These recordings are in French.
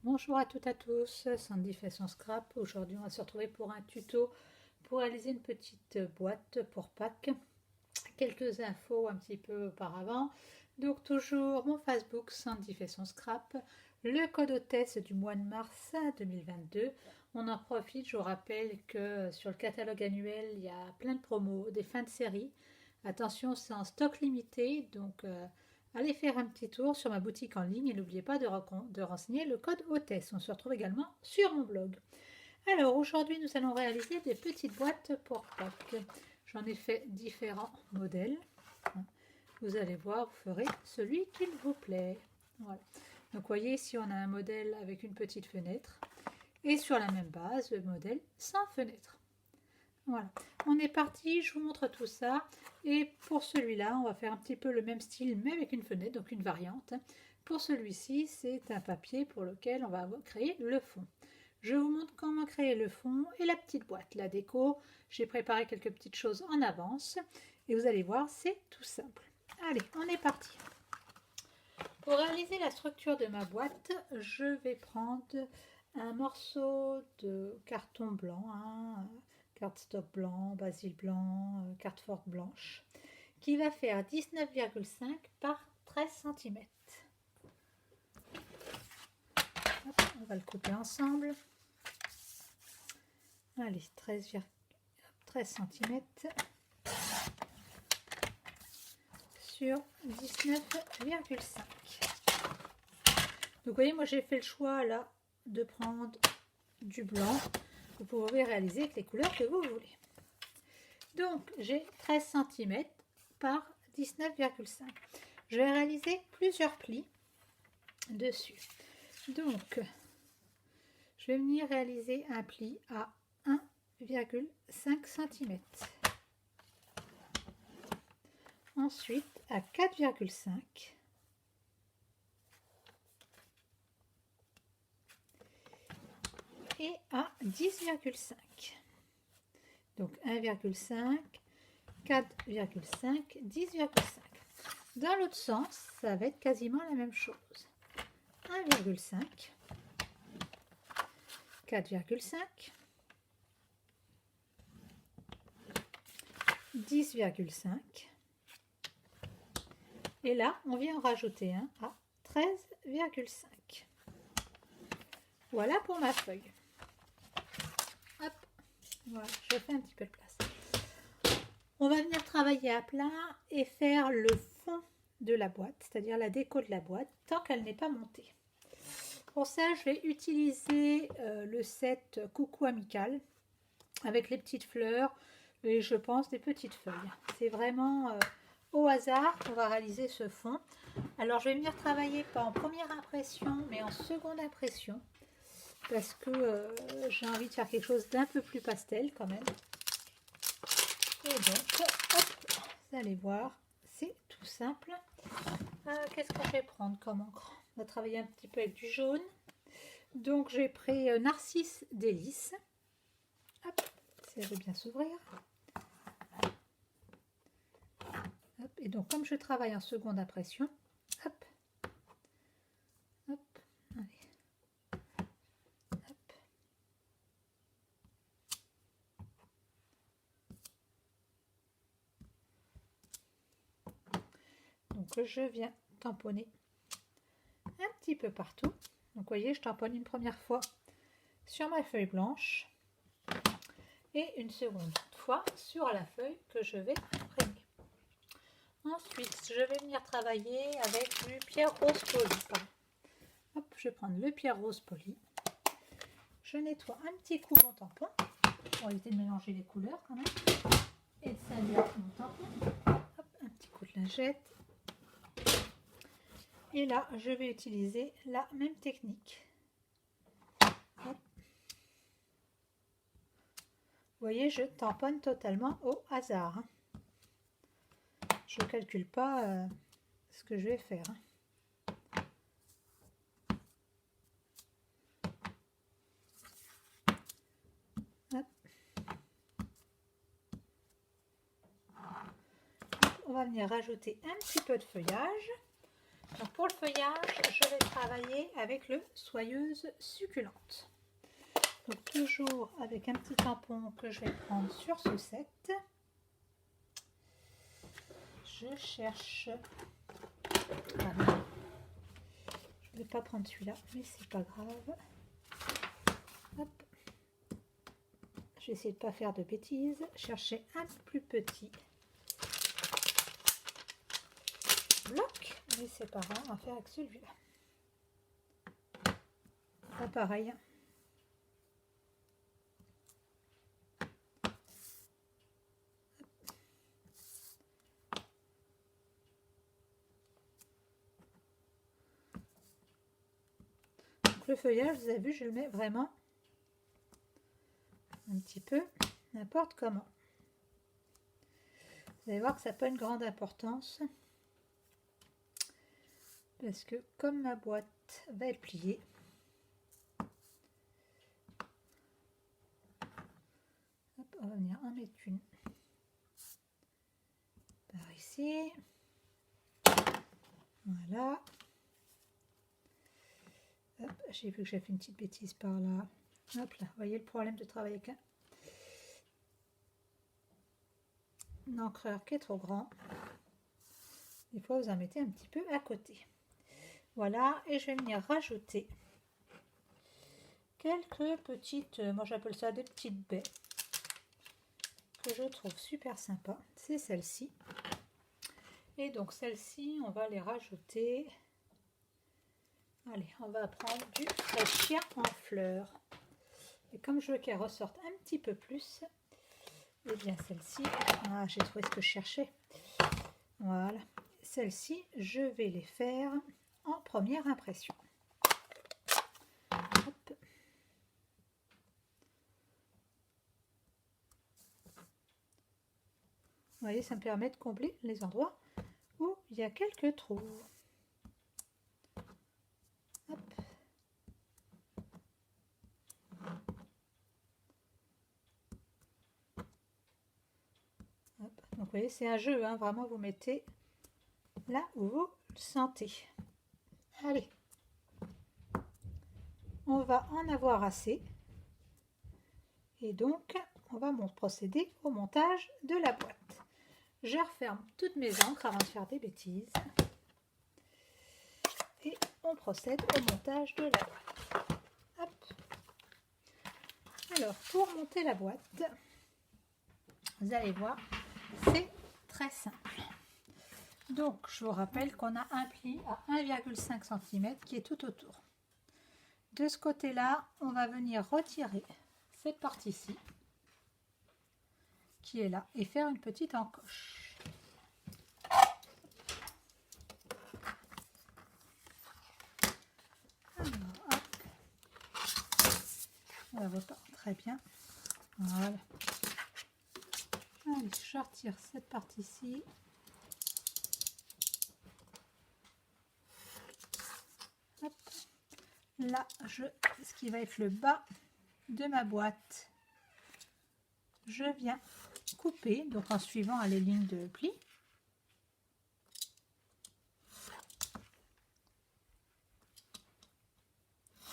Bonjour à toutes et à tous, Sandy fait son scrap. Aujourd'hui, on va se retrouver pour un tuto pour réaliser une petite boîte pour Pâques. Quelques infos un petit peu auparavant. Donc, toujours mon Facebook, Sandy fait son scrap. Le code hôtesse du mois de mars 2022. On en profite, je vous rappelle que sur le catalogue annuel, il y a plein de promos, des fins de série. Attention, c'est en stock limité, donc allez faire un petit tour sur ma boutique en ligne et n'oubliez pas de renseigner le code hôtesse. On se retrouve également sur mon blog. Alors aujourd'hui, nous allons réaliser des petites boîtes pour Pâques. J'en ai fait différents modèles. Vous allez voir, vous ferez celui qu'il vous plaît. Voilà. Donc vous voyez ici, on a un modèle avec une petite fenêtre et sur la même base, le modèle sans fenêtre. Voilà, on est parti, je vous montre tout ça. Et pour celui-là, on va faire un petit peu le même style, mais avec une fenêtre, donc une variante. Pour celui-ci, c'est un papier pour lequel on va créer le fond. Je vous montre comment créer le fond et la petite boîte, la déco. J'ai préparé quelques petites choses en avance. Et vous allez voir, c'est tout simple. Allez, on est parti. Pour réaliser la structure de ma boîte, je vais prendre un morceau de carton blanc, cardstock blanc, basil blanc, carte forte blanche, qui va faire 19,5 par 13 cm. On va le couper ensemble. Allez, 13 cm sur 19,5. Donc vous voyez, moi j'ai fait le choix là de prendre du blanc. Vous pouvez réaliser avec les couleurs que vous voulez. Donc j'ai 13 cm par 19,5. Je vais réaliser plusieurs plis dessus. Donc je vais venir réaliser un pli à 1,5 cm. Ensuite à 4,5 et à 10,5. Donc 1,5, 4,5, 10,5. Dans l'autre sens, ça va être quasiment la même chose. 1,5, 4,5, 10,5. Et là, on vient en rajouter un à 13,5. Voilà pour ma feuille. Hop, voilà, je fais un petit peu de place. On va venir travailler à plat et faire le fond de la boîte, c'est-à-dire la déco de la boîte, tant qu'elle n'est pas montée. Pour ça, je vais utiliser le set Coucou Amical avec les petites fleurs et je pense des petites feuilles. C'est vraiment au hasard qu'on va réaliser ce fond. Alors, je vais venir travailler pas en première impression, mais en seconde impression parce que j'ai envie de faire quelque chose d'un peu plus pastel quand même. Et donc, hop, vous allez voir, c'est tout simple. Qu'est-ce que je vais prendre comme encre? On va travailler un petit peu avec du jaune. Donc j'ai pris Narcisse Délice. Hop, si elle veut bien s'ouvrir. Et donc comme je travaille en seconde impression, hop, hop, allez, hop. Donc je viens tamponner un petit peu partout. Donc vous voyez, je tamponne une première fois sur ma feuille blanche et une seconde fois sur la feuille que je vais imprimer. Ensuite, je vais venir travailler avec du pierre rose poli. Hop, je vais prendre le pierre rose poli. Je nettoie un petit coup mon tampon pour éviter de mélanger les couleurs quand même. Et de salir mon tampon. Hop, un petit coup de lingette. Et là, je vais utiliser la même technique. Hop. Vous voyez, je tamponne totalement au hasard. Je ne calcule pas ce que je vais faire. Hop. On va venir rajouter un petit peu de feuillage. Donc pour le feuillage, je vais travailler avec le Soyeuse Succulente. Donc toujours avec un petit tampon que je vais prendre sur Sucette. Je cherche... Voilà. Je ne vais pas prendre celui-là, mais c'est pas grave. Hop. Je vais essayer de ne pas faire de bêtises. Chercher un plus petit bloc, mais c'est pas grave, on va faire avec celui-là. Pas pareil. Donc le feuillage, vous avez vu, je le mets vraiment un petit peu n'importe comment. Vous allez voir que ça n'a pas une grande importance. Parce que comme ma boîte va être pliée, hop, on va venir en mettre une par ici. Voilà. J'ai vu que j'ai fait une petite bêtise par là. Hop là, vous voyez le problème de travailler avec un encreur qui est trop grand. Des fois, vous en mettez un petit peu à côté. Voilà, et je vais venir rajouter quelques petites, moi j'appelle ça des petites baies, que je trouve super sympa. C'est celle-ci. Et donc celle-ci, on va les rajouter. Allez, on va prendre du chien en fleurs. Et comme je veux qu'elle ressorte un petit peu plus, et bien celle-ci, ah, j'ai trouvé ce que je cherchais. Voilà, celle-ci, je vais les faire en première impression. Hop. Vous voyez, ça me permet de combler les endroits où il y a quelques trous. Hop. Hop. Donc vous voyez, c'est un jeu, hein, vraiment vous mettez là où vous le sentez. Allez, on va en avoir assez. Et donc, on va procéder au montage de la boîte. Je referme toutes mes encres avant de faire des bêtises. Et on procède au montage de la boîte. Hop. Alors, pour monter la boîte, vous allez voir, c'est très simple. Donc, je vous rappelle qu'on a un pli à 1,5 cm qui est tout autour. De ce côté-là, on va venir retirer cette partie-ci qui est là et faire une petite encoche. Alors, hop. Ça repart très bien. Voilà. Allez, je retire cette partie-ci. Hop. Là, ce qui va être le bas de ma boîte, je viens couper, donc en suivant les lignes de pli.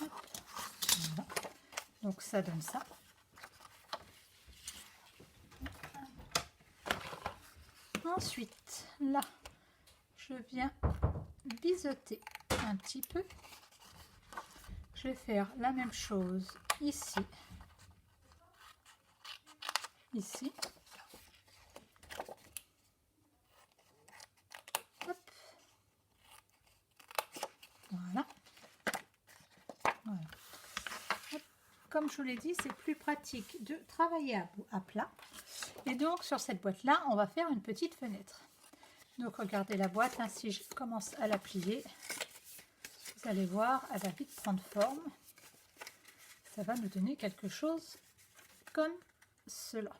Hop. Voilà. Donc ça donne ça. Ensuite, là, je viens biseauter un petit peu. Je vais faire la même chose ici, ici. Hop. Voilà. Voilà. Hop. Comme je vous l'ai dit, c'est plus pratique de travailler à plat. Et donc, sur cette boîte-là, on va faire une petite fenêtre. Donc, regardez la boîte, hein, si je commence à la plier, vous allez voir, elle va vite prendre forme. Ça va nous donner quelque chose comme cela.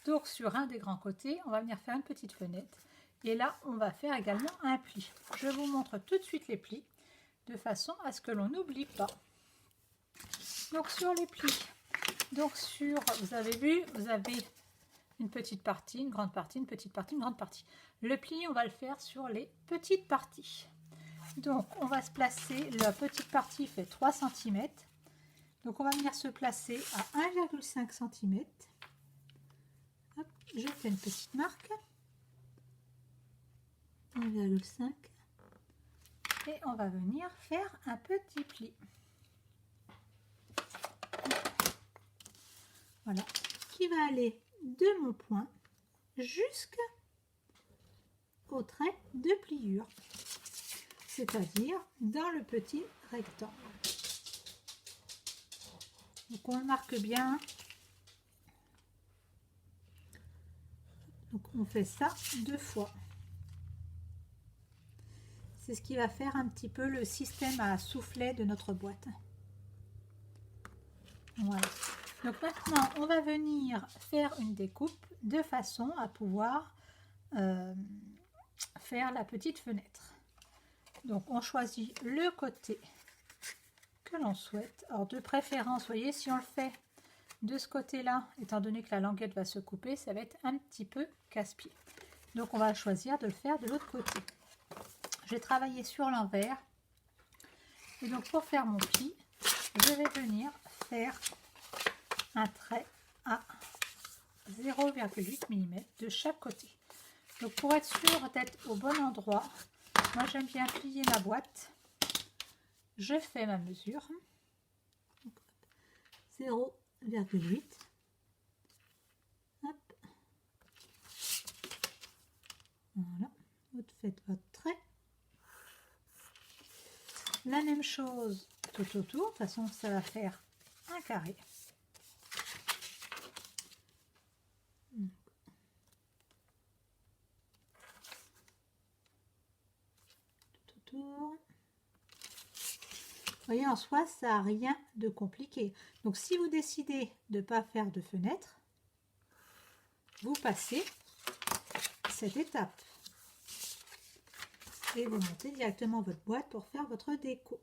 Donc, sur un des grands côtés, on va venir faire une petite fenêtre. Et là, on va faire également un pli. Je vous montre tout de suite les plis, de façon à ce que l'on n'oublie pas. Donc, sur les plis, donc vous avez vu, vous avez une petite partie, une grande partie, une petite partie, une grande partie. Le pli, on va le faire sur les petites parties. Donc on va se placer, la petite partie fait 3 cm. Donc on va venir se placer à 1,5 cm. Hop, je fais une petite marque. 1,5. Et on va venir faire un petit pli. Voilà, qui va aller de mon point jusqu'au trait de pliure, c'est-à-dire dans le petit rectangle. Donc on le marque bien. Donc on fait ça 2 fois. C'est ce qui va faire un petit peu le système à soufflet de notre boîte. Voilà. Donc maintenant, on va venir faire une découpe de façon à pouvoir faire la petite fenêtre. Donc on choisit le côté que l'on souhaite. Alors de préférence, vous voyez, si on le fait de ce côté-là, étant donné que la languette va se couper, ça va être un petit peu casse-pied. Donc on va choisir de le faire de l'autre côté. J'ai travaillé sur l'envers. Et donc pour faire mon pli, je vais venir faire un trait à 0,8 mm de chaque côté. Donc pour être sûr d'être au bon endroit, moi j'aime bien plier ma boîte. Je fais ma mesure. 0,8. Hop. Voilà. Vous faites votre trait. La même chose tout autour. De toute façon, ça va faire un carré. Tout autour. Vous voyez, en soi, ça n'a rien de compliqué. Donc, si vous décidez de ne pas faire de fenêtre, vous passez cette étape. Et vous montez directement votre boîte pour faire votre déco.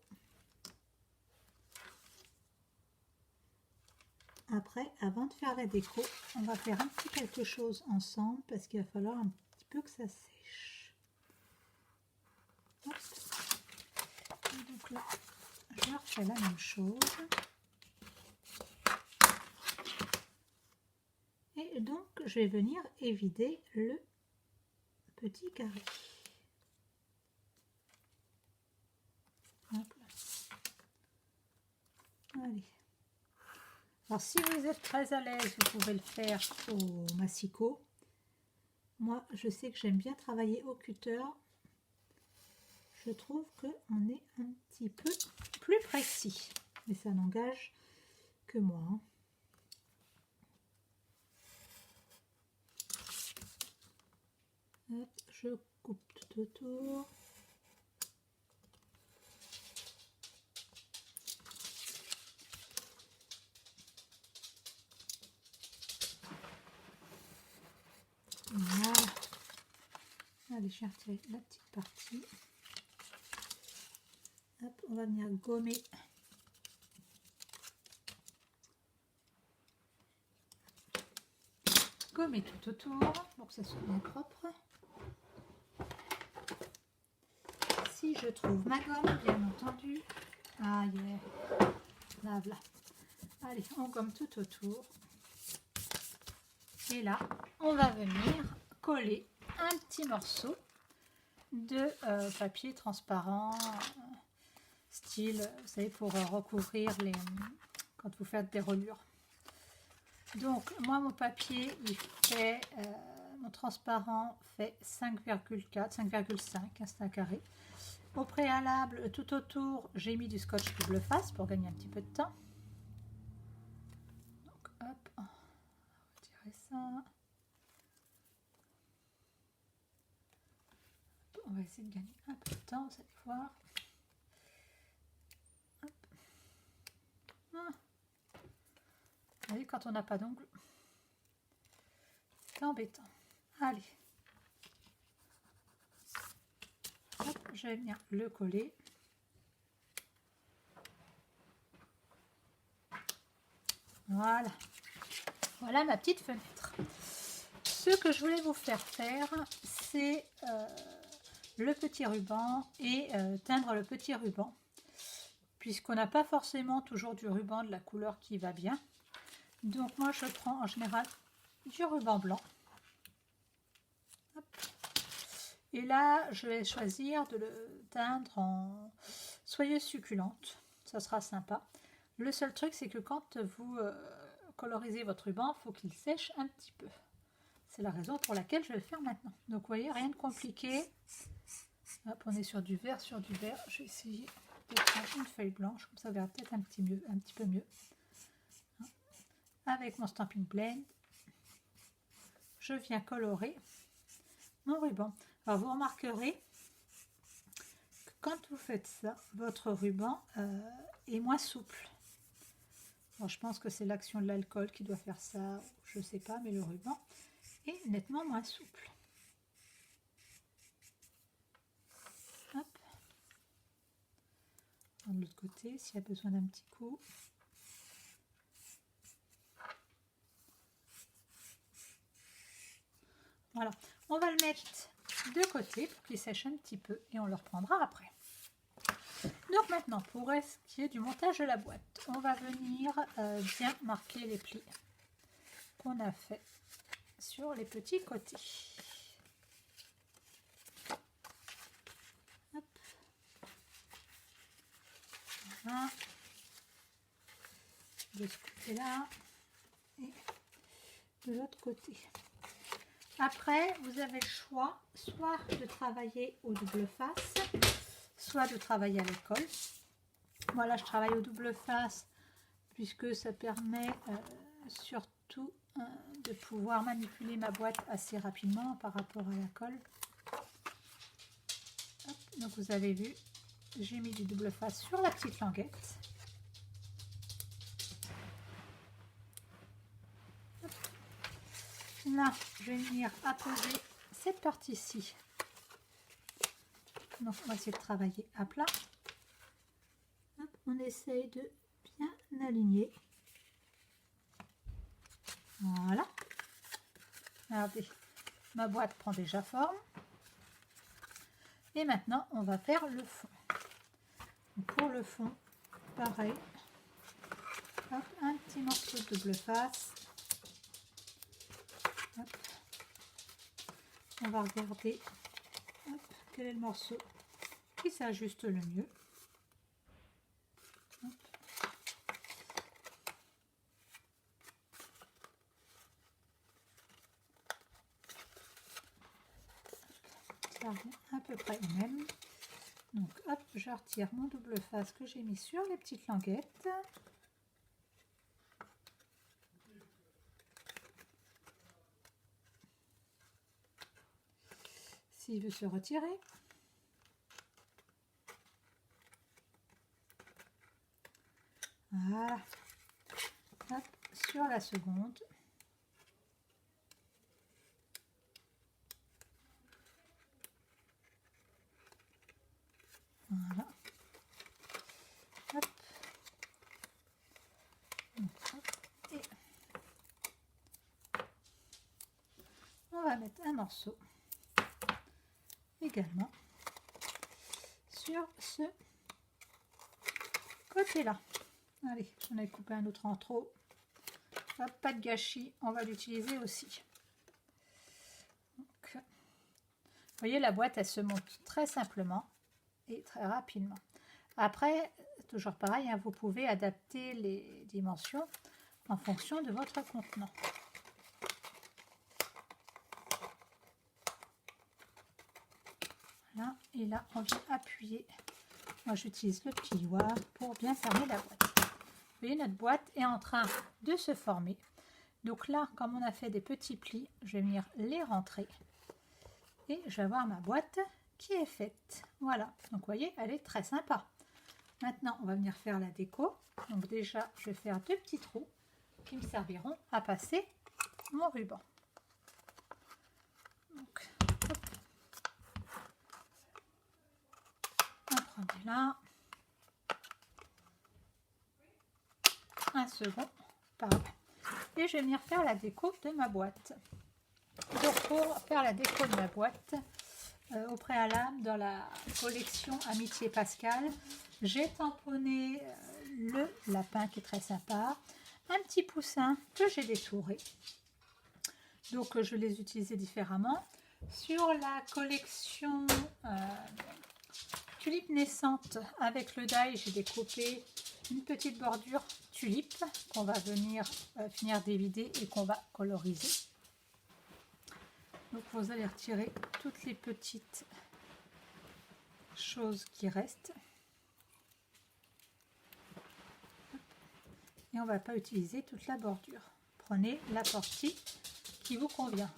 Après, avant de faire la déco, on va faire un petit quelque chose ensemble parce qu'il va falloir un petit peu que ça sèche. Hop. Et donc là, je refais la même chose. Et donc, je vais venir évider le petit carré. Hop là. Allez. Alors, si vous êtes très à l'aise, vous pouvez le faire au massicot. Moi, je sais que j'aime bien travailler au cutter. Je trouve qu'on est un petit peu plus précis. Mais ça n'engage que moi. Hop, je coupe tout autour. Voilà. Allez, je vais retirer la petite partie. Hop, on va venir gommer. Gommer tout autour pour que ça soit bien propre. Si je trouve ma gomme, bien entendu. Ah yeah. Là, voilà. Allez, on gomme tout autour. Et là, on va venir coller un petit morceau de papier transparent, style, vous savez, pour recouvrir les quand vous faites des reliures. Donc, moi, mon papier, il fait, mon transparent fait 5,4, 5,5, hein, c'est un carré. Au préalable, tout autour, j'ai mis du scotch double face pour gagner un petit peu de temps. Donc, hop, on va retirer ça. On va essayer de gagner un peu de temps, vous allez voir. Hop. Ah. Vous voyez, quand on n'a pas d'ongle, c'est embêtant. Allez. Hop, je vais venir le coller. Voilà. Voilà ma petite fenêtre. Ce que je voulais vous faire, c'est le petit ruban et teindre le petit ruban. Puisqu'on n'a pas forcément toujours du ruban de la couleur qui va bien. Donc moi je prends en général du ruban blanc. Hop. Et là je vais choisir de le teindre en soyeuse succulente. Ça sera sympa. Le seul truc c'est que quand vous colorisez votre ruban, il faut qu'il sèche un petit peu. C'est la raison pour laquelle je vais le faire maintenant. Donc vous voyez, rien de compliqué. Hop, on est sur du vert, sur du vert. Je vais essayer de prendre une feuille blanche, comme ça, ça verra peut-être un petit peu mieux. Avec mon Stampin' Blend, je viens colorer mon ruban. Alors vous remarquerez que quand vous faites ça, votre ruban est moins souple. Alors, je pense que c'est l'action de l'alcool qui doit faire ça, je ne sais pas, mais le ruban est nettement moins souple. Hop. De l'autre côté, s'il y a besoin d'un petit coup. Voilà, on va le mettre de côté pour qu'il sèche un petit peu et on le reprendra après. Donc maintenant, pour ce qui est du montage de la boîte, on va venir bien marquer les plis qu'on a fait sur les petits côtés. Hop. Voilà. De ce côté-là et de l'autre côté. Après, vous avez le choix soit de travailler au double face, soit de travailler à l'école. Voilà, je travaille au double face puisque ça permet surtout de pouvoir manipuler ma boîte assez rapidement par rapport à la colle. Hop, donc vous avez vu, j'ai mis du double face sur la petite languette. Hop. Là, je vais venir apposer cette partie-ci. Donc on va essayer de travailler à plat. Hop, on essaye de bien aligner. Voilà. Regardez, ma boîte prend déjà forme. Et maintenant, on va faire le fond. Donc, pour le fond, pareil. Hop, un petit morceau de double face. Hop. On va regarder hop, quel est le morceau qui s'ajuste le mieux. Hop. Ça revient à peu près au même. Donc hop, je retire mon double face que j'ai mis sur les petites languettes. S'il veut se retirer. Voilà. Hop, sur la seconde. Voilà. Hop. Donc, hop. Et on va mettre un morceau également sur ce côté-là. Allez, j'en ai coupé un autre en trop. Hop, pas de gâchis, on va l'utiliser aussi. Donc, vous voyez, la boîte, elle se monte très simplement et très rapidement. Après, toujours pareil, hein, vous pouvez adapter les dimensions en fonction de votre contenant. Voilà, et là, on vient appuyer. Moi, j'utilise le plioir pour bien fermer la boîte. Vous voyez, notre boîte est en train de se former. Donc là, comme on a fait des petits plis, je vais venir les rentrer. Et je vais avoir ma boîte qui est faite. Voilà, donc vous voyez, elle est très sympa. Maintenant, on va venir faire la déco. Donc déjà, je vais faire deux petits trous qui me serviront à passer mon ruban. Donc, hop. Un premier là. Un second par là. Et je vais venir faire la déco de ma boîte. Donc pour faire la déco de ma boîte, au préalable dans la collection Amitié Pascal. J'ai tamponné le lapin qui est très sympa, un petit poussin que j'ai détouré. Donc je les utilisais différemment. Sur la collection tulipe naissante avec le die, j'ai découpé une petite bordure tulipe qu'on va venir finir d'évider et qu'on va coloriser. Donc vous allez retirer toutes les petites choses qui restent. Et on ne va pas utiliser toute la bordure. Prenez la partie qui vous convient.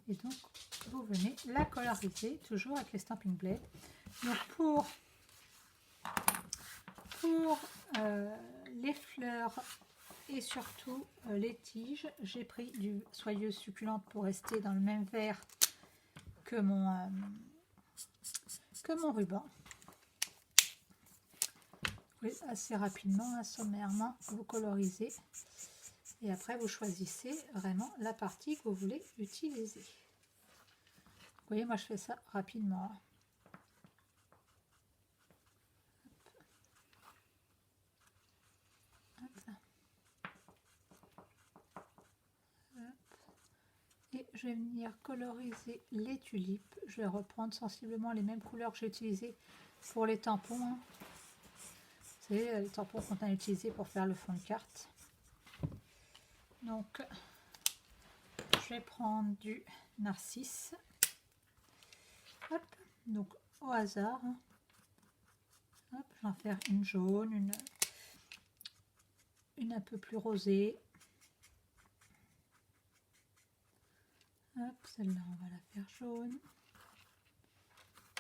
Et donc vous venez la coloriser toujours avec les Stampin' Blade. Donc pour les fleurs et surtout les tiges, j'ai pris du soyeuse succulente pour rester dans le même vert que mon ruban. Oui, assez rapidement, sommairement, vous colorisez et après vous choisissez vraiment la partie que vous voulez utiliser. Vous voyez, moi je fais ça rapidement. Et je vais venir coloriser les tulipes. Je vais reprendre sensiblement les mêmes couleurs que j'ai utilisées pour les tampons. C'est les tampons qu'on a utilisés pour faire le fond de carte. Donc, je vais prendre du narcisse. Hop, donc au hasard. Hop, je vais en faire une jaune, une un peu plus rosée. Hop, celle-là, on va la faire jaune.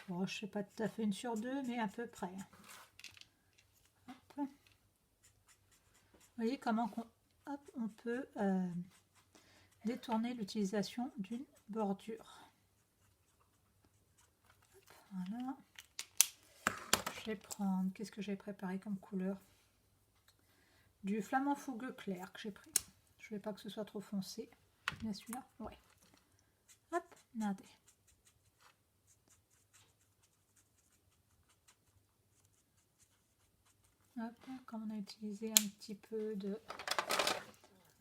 Bon, je ne sais pas tout à fait une sur deux, mais à peu près. Hop. Vous voyez comment on peut détourner l'utilisation d'une bordure. Hop, voilà. Je vais prendre, qu'est-ce que j'ai préparé comme couleur? Du flamant fougueux clair que j'ai pris. Je ne veux pas que ce soit trop foncé. Bien celui-là, ouais. Hop, regardez. Hop, comme on a utilisé un petit peu de...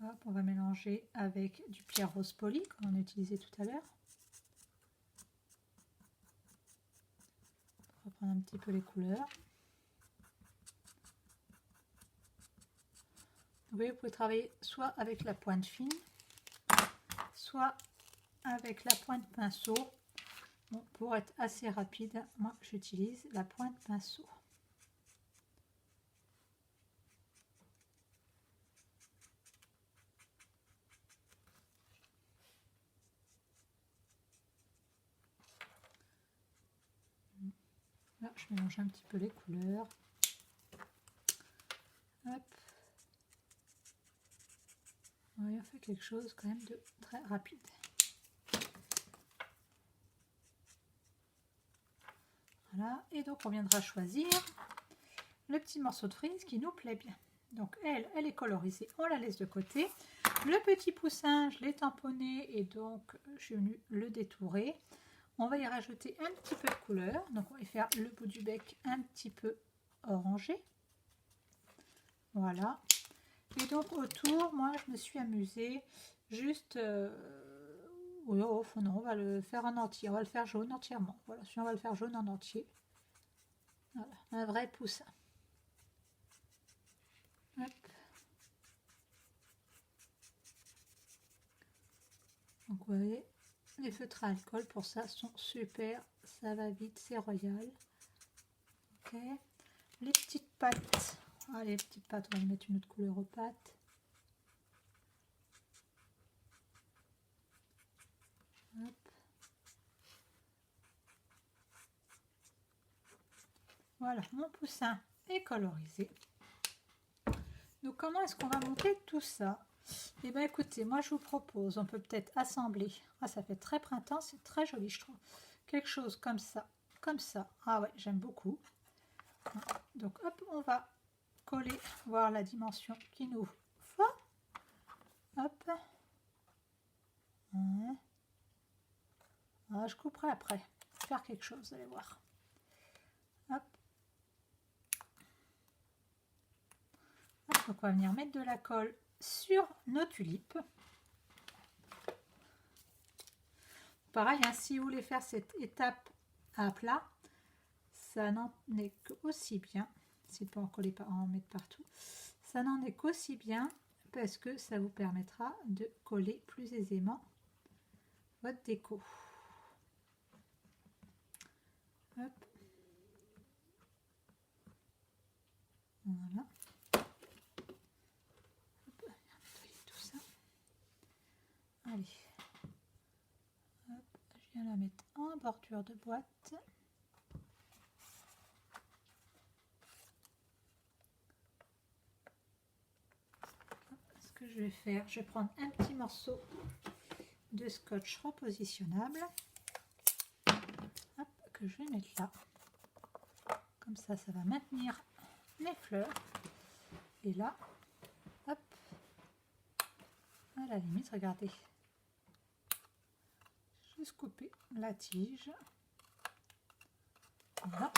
Hop, on va mélanger avec du pierre rose poli, comme on a utilisé tout à l'heure. On va reprendre un petit peu les couleurs. Vous voyez, vous pouvez travailler soit avec la pointe fine, soit avec la pointe pinceau. Bon, pour être assez rapide, moi j'utilise la pointe pinceau. Là, je mélange un petit peu les couleurs. Hop. On va faire quelque chose quand même de très rapide. Voilà, et donc on viendra choisir le petit morceau de frise qui nous plaît bien. Donc elle est colorisée, on la laisse de côté. Le petit poussin, je l'ai tamponné et donc je suis venue le détourer. On va y rajouter un petit peu de couleur. Donc on va y faire le bout du bec un petit peu orangé. Voilà. Et donc autour, moi je me suis amusée juste... oui, oh, non, on va le faire en entier. On va le faire jaune entièrement. Voilà, on va le faire jaune en entier. Voilà, un vrai poussin. Hop. Donc vous voyez, les feutres à alcool pour ça sont super, ça va vite, c'est royal. Ok, les petites pattes, allez, les petites pattes, on va mettre une autre couleur aux pattes. Hop. Voilà, mon poussin est colorisé. Donc comment est-ce qu'on va monter tout ça? Eh bien écoutez, moi je vous propose, on peut peut-être assembler, ah ça fait très printemps, c'est très joli je trouve, quelque chose comme ça, ah ouais j'aime beaucoup. Donc hop, on va coller, voir la dimension qu'il nous faut, hop, Ouais. Ah, je couperai après. Faire quelque chose, vous allez voir. Hop. Donc on va venir mettre de la colle sur nos tulipes. Pareil, hein, si vous voulez faire cette étape à plat, ça n'en est qu'aussi bien. C'est pas en coller, pas en mettre partout. Ça n'en est qu'aussi bien parce que ça vous permettra de coller plus aisément votre déco. Hop. Voilà. Hop, on va nettoyer tout ça. Allez. Hop, je viens la mettre en bordure de boîte. Ce que je vais faire, je vais prendre un petit morceau de scotch repositionnable. Hop, que je vais mettre là. Comme ça, ça va maintenir mes fleurs. Et là, hop, à la limite, regardez. Juste couper la tige. Voilà.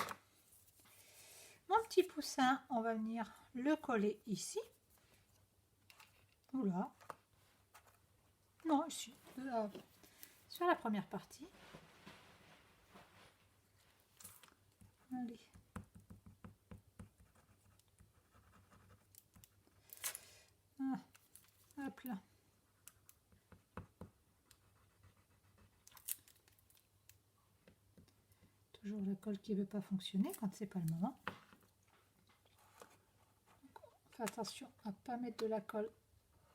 Mon petit poussin, on va venir le coller ici. Oula. Non, ici. Sur la première partie. Allez. Ah, hop là. Toujours la colle qui ne veut pas fonctionner quand c'est pas le moment. Donc, on fait attention à ne pas mettre de la colle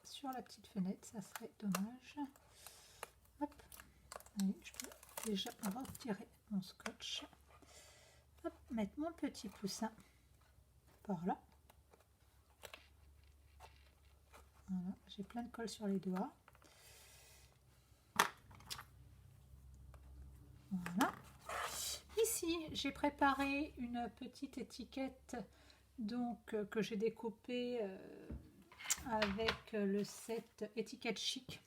sur la petite fenêtre, ça serait dommage. Hop. Allez, je peux déjà retirer mon scotch. Hop, mettre mon petit poussin par là. Voilà, j'ai plein de colle sur les doigts. Voilà. Ici, j'ai préparé une petite étiquette donc que j'ai découpée avec le set étiquette chic.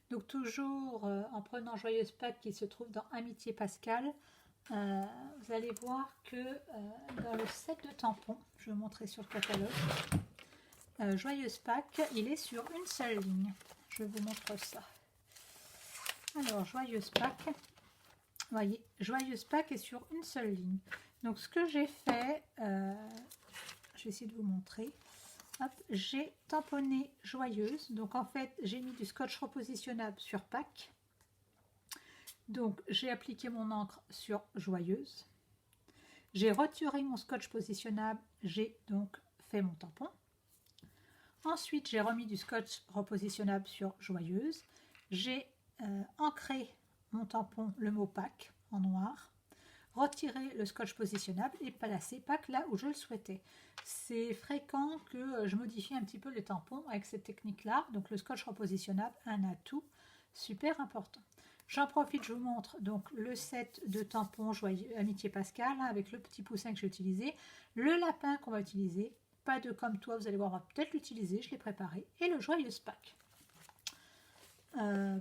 Donc toujours en prenant Joyeuse Pâques qui se trouve dans Amitié Pascal, vous allez voir que dans le set de tampons, je vais vous montrer sur le catalogue, Joyeuse Pâques, il est sur une seule ligne. Je vous montre ça. Alors, Joyeuse Pâques, vous voyez, Joyeuse Pâques est sur une seule ligne. Donc, ce que j'ai fait, je vais essayer de vous montrer. J'ai tamponné Joyeuse. Donc, en fait, j'ai mis du scotch repositionnable sur Pâques. Donc, j'ai appliqué mon encre sur Joyeuse. J'ai retiré mon scotch positionnable. J'ai donc fait mon tampon. Ensuite, j'ai remis du scotch repositionnable sur Joyeuse. J'ai ancré mon tampon, le mot Pâques, en noir. Retiré le scotch positionnable et placé Pâques là où je le souhaitais. C'est fréquent que je modifie un petit peu les tampons avec cette technique-là. Donc, le scotch repositionnable, un atout super important. J'en profite, je vous montre donc le set de tampons Amitié Pascal hein, avec le petit poussin que j'ai utilisé, le lapin qu'on va utiliser. Pas de comme toi, vous allez voir, on va peut-être l'utiliser, je l'ai préparé, et le Joyeuse Pâques.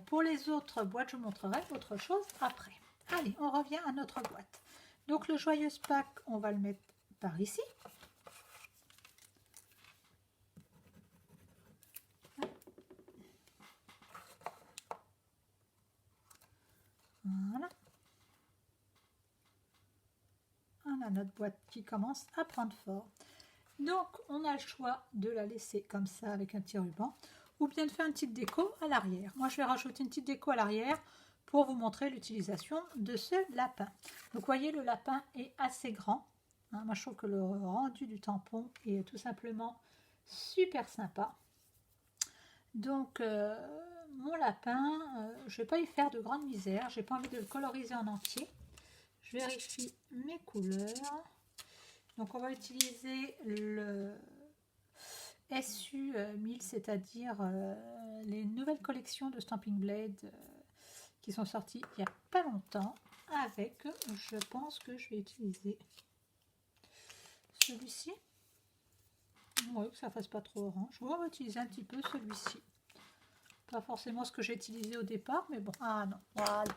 Pour les autres boîtes, je vous montrerai autre chose après. Allez, on revient à notre boîte. Donc le Joyeuse Pâques, on va le mettre par ici. Voilà. On a notre boîte qui commence à prendre forme. Donc, on a le choix de la laisser comme ça avec un petit ruban ou bien de faire une petite déco à l'arrière. Moi, je vais rajouter une petite déco à l'arrière pour vous montrer l'utilisation de ce lapin. Donc, vous voyez, le lapin est assez grand. Hein, moi, je trouve que le rendu du tampon est tout simplement super sympa. Donc, mon lapin, je ne vais pas y faire de grande misère. Je n'ai pas envie de le coloriser en entier. Je vérifie mes couleurs. Donc on va utiliser le SU 1000, c'est-à-dire les nouvelles collections de Stampin' Blade qui sont sorties il n'y a pas longtemps. Avec, je pense que je vais utiliser celui-ci. Oui, que ça fasse pas trop orange. On va utiliser un petit peu celui-ci. Pas forcément ce que j'ai utilisé au départ, mais bon. Ah non, voilà.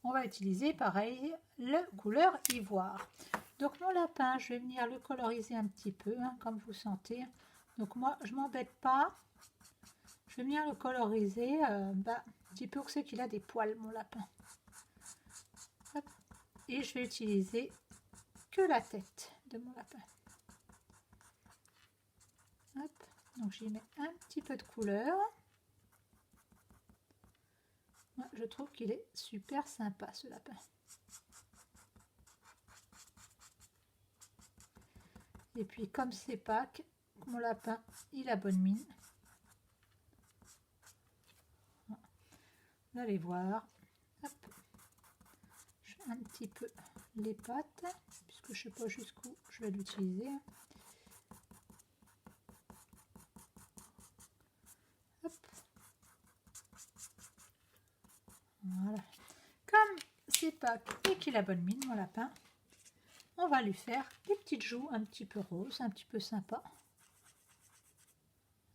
On va utiliser pareil le couleur ivoire. Donc mon lapin, je vais venir le coloriser un petit peu, hein, comme vous sentez. Donc moi, je m'embête pas. Je vais venir le coloriser un petit peu, que c'est qu'il a des poils, mon lapin. Hop. Et je vais utiliser que la tête de mon lapin. Hop. Donc j'y mets un petit peu de couleur. Moi, je trouve qu'il est super sympa, ce lapin. Et puis comme c'est Pâques, mon lapin, il a bonne mine. Vous allez voir. Hop. Je fais un petit peu les pattes, puisque je ne sais pas jusqu'où je vais l'utiliser. Hop. Voilà. Comme c'est Pâques et qu'il a bonne mine, mon lapin, on va lui faire des petites joues un petit peu roses, un petit peu sympa.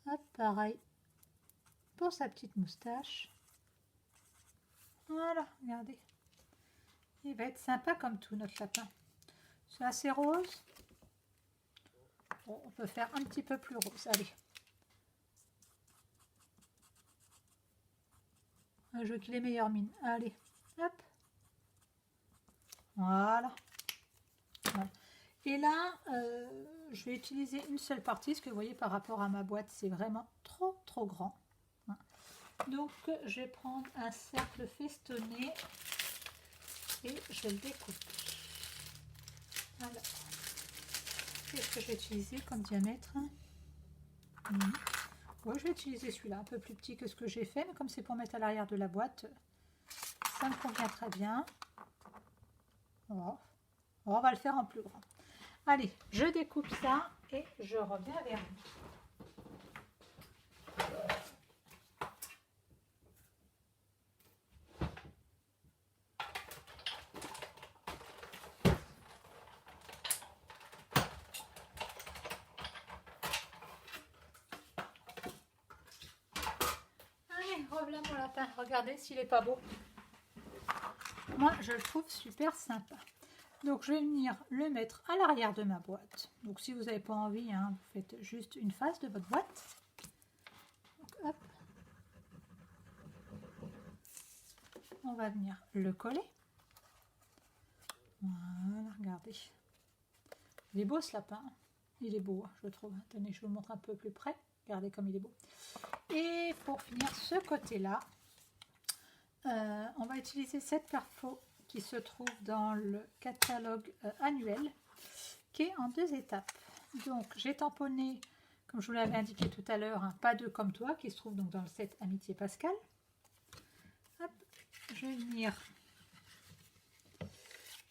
Hop, pareil pour sa petite moustache. Voilà, regardez. Il va être sympa comme tout, notre lapin. C'est assez rose. Bon, on peut faire un petit peu plus rose. Allez. Je veux qu'il ait meilleure mine. Allez, hop. Voilà. Voilà. Et là, je vais utiliser une seule partie, parce que vous voyez, par rapport à ma boîte, c'est vraiment trop grand. Donc, je vais prendre un cercle festonné et je vais le découper. Alors, qu'est-ce que je vais utiliser comme diamètre? Ouais, je vais utiliser celui-là, un peu plus petit que ce que j'ai fait, mais comme c'est pour mettre à l'arrière de la boîte, ça me convient très bien. Voilà. On va le faire en plus grand. Allez, je découpe ça et je reviens vers vous. Allez, revoilà mon lapin. Regardez s'il n'est pas beau. Moi, je le trouve super sympa. Donc, je vais venir le mettre à l'arrière de ma boîte. Donc, si vous n'avez pas envie, hein, vous faites juste une face de votre boîte. Donc, hop. On va venir le coller. Voilà, regardez. Il est beau ce lapin. Il est beau, hein, je trouve. Attendez, je vous montre un peu plus près. Regardez comme il est beau. Et pour finir ce côté-là, on va utiliser cette perfo qui se trouve dans le catalogue annuel, qui est en 2 étapes. Donc j'ai tamponné, comme je vous l'avais indiqué tout à l'heure, un pas 2 comme toi, qui se trouve donc dans le set Amitié Pascal. Hop, je vais venir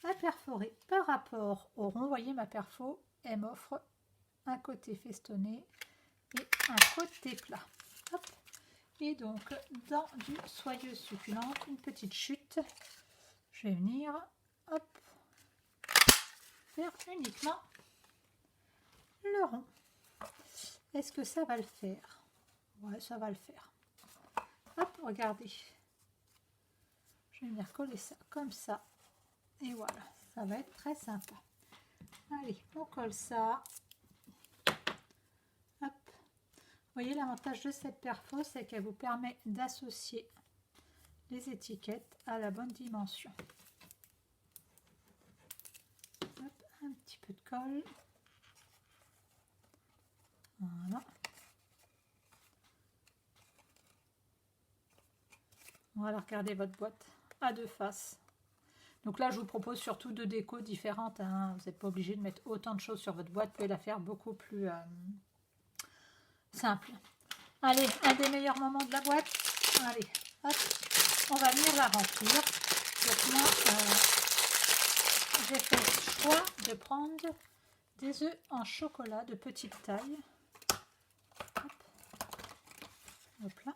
la perforer par rapport au rond. Vous voyez, ma perfo, elle m'offre un côté festonné et un côté plat. Hop. Et donc, dans du soyeuse succulente, une petite chute, je vais venir, hop, faire uniquement le rond. Est-ce que ça va le faire? Ouais, ça va le faire. Hop, regardez. Je vais venir coller ça comme ça. Et voilà, ça va être très sympa. Allez, on colle ça. Hop. Vous voyez, l'avantage de cette perfo, c'est qu'elle vous permet d'associer les étiquettes à la bonne dimension. Hop, un petit peu de colle. Voilà. Voilà, regardez votre boîte à 2 faces. Donc là, je vous propose surtout 2 décos différentes. Hein. Vous n'êtes pas obligé de mettre autant de choses sur votre boîte. Vous pouvez la faire beaucoup plus simple. Allez, un des meilleurs moments de la boîte. Allez, hop, on va venir la remplir. Donc moi, j'ai fait le choix de prendre des œufs en chocolat de petite taille. Hop, hop là.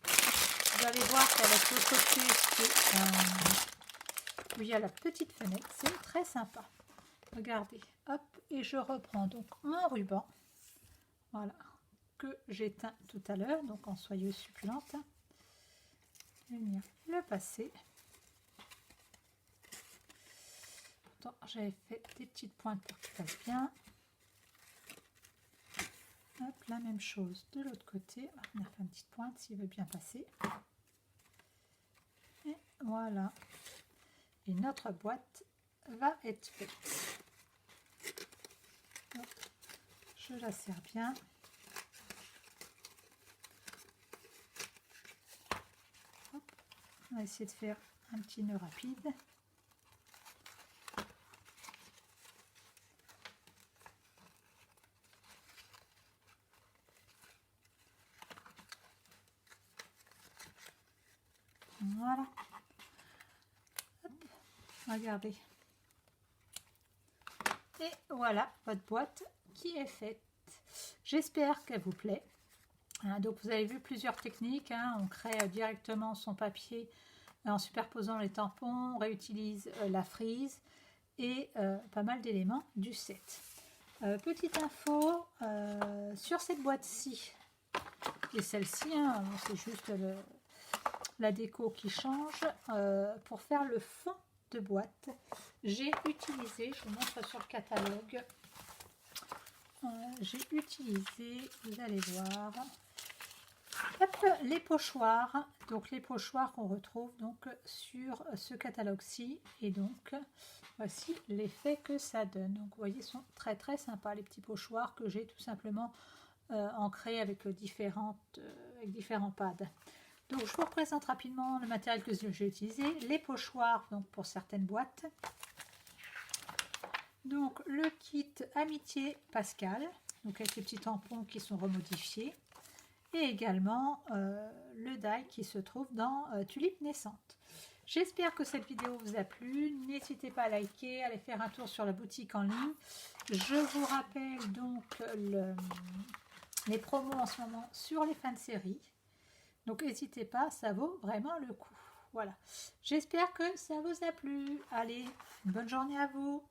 Vous allez voir qu'avec le côté où il y a la petite fenêtre, c'est très sympa. Regardez, hop, et je reprends donc mon ruban. Voilà, que j'éteins tout à l'heure, donc en soyeuse succulente. Venir le passer. Pourtant, j'avais fait des petites pointes pour qu'il passe bien. Hop, la même chose de l'autre côté. On va venir faire une petite pointe s'il veut bien passer. Et voilà. Et notre boîte va être faite. Hop, je la serre bien. Hop, on va essayer de faire un petit nœud rapide. Voilà. Hop, regardez. Et voilà votre boîte qui est faite. J'espère qu'elle vous plaît. Donc vous avez vu plusieurs techniques. On crée directement son papier en superposant les tampons. On réutilise la frise et pas mal d'éléments du set. Petite info sur cette boîte-ci et celle-ci, c'est juste la déco qui change. Pour faire le fond de boîte, j'ai utilisé, je vous montre sur le catalogue, j'ai utilisé, vous allez voir, hop, les pochoirs, donc les pochoirs qu'on retrouve donc sur ce catalogue-ci, et donc voici l'effet que ça donne. Donc vous voyez, ils sont très très sympas les petits pochoirs que j'ai tout simplement ancrés avec différents pads. Donc je vous représente rapidement le matériel que j'ai utilisé. Les pochoirs donc pour certaines boîtes. Donc le kit Amitié Pascal, donc avec les petits tampons qui sont remodifiés. Et également le die qui se trouve dans Tulipe Naissante. J'espère que cette vidéo vous a plu. N'hésitez pas à liker, à aller faire un tour sur la boutique en ligne. Je vous rappelle donc les promos en ce moment sur les fins de série. Donc n'hésitez pas, ça vaut vraiment le coup. Voilà. J'espère que ça vous a plu. Allez, une bonne journée à vous.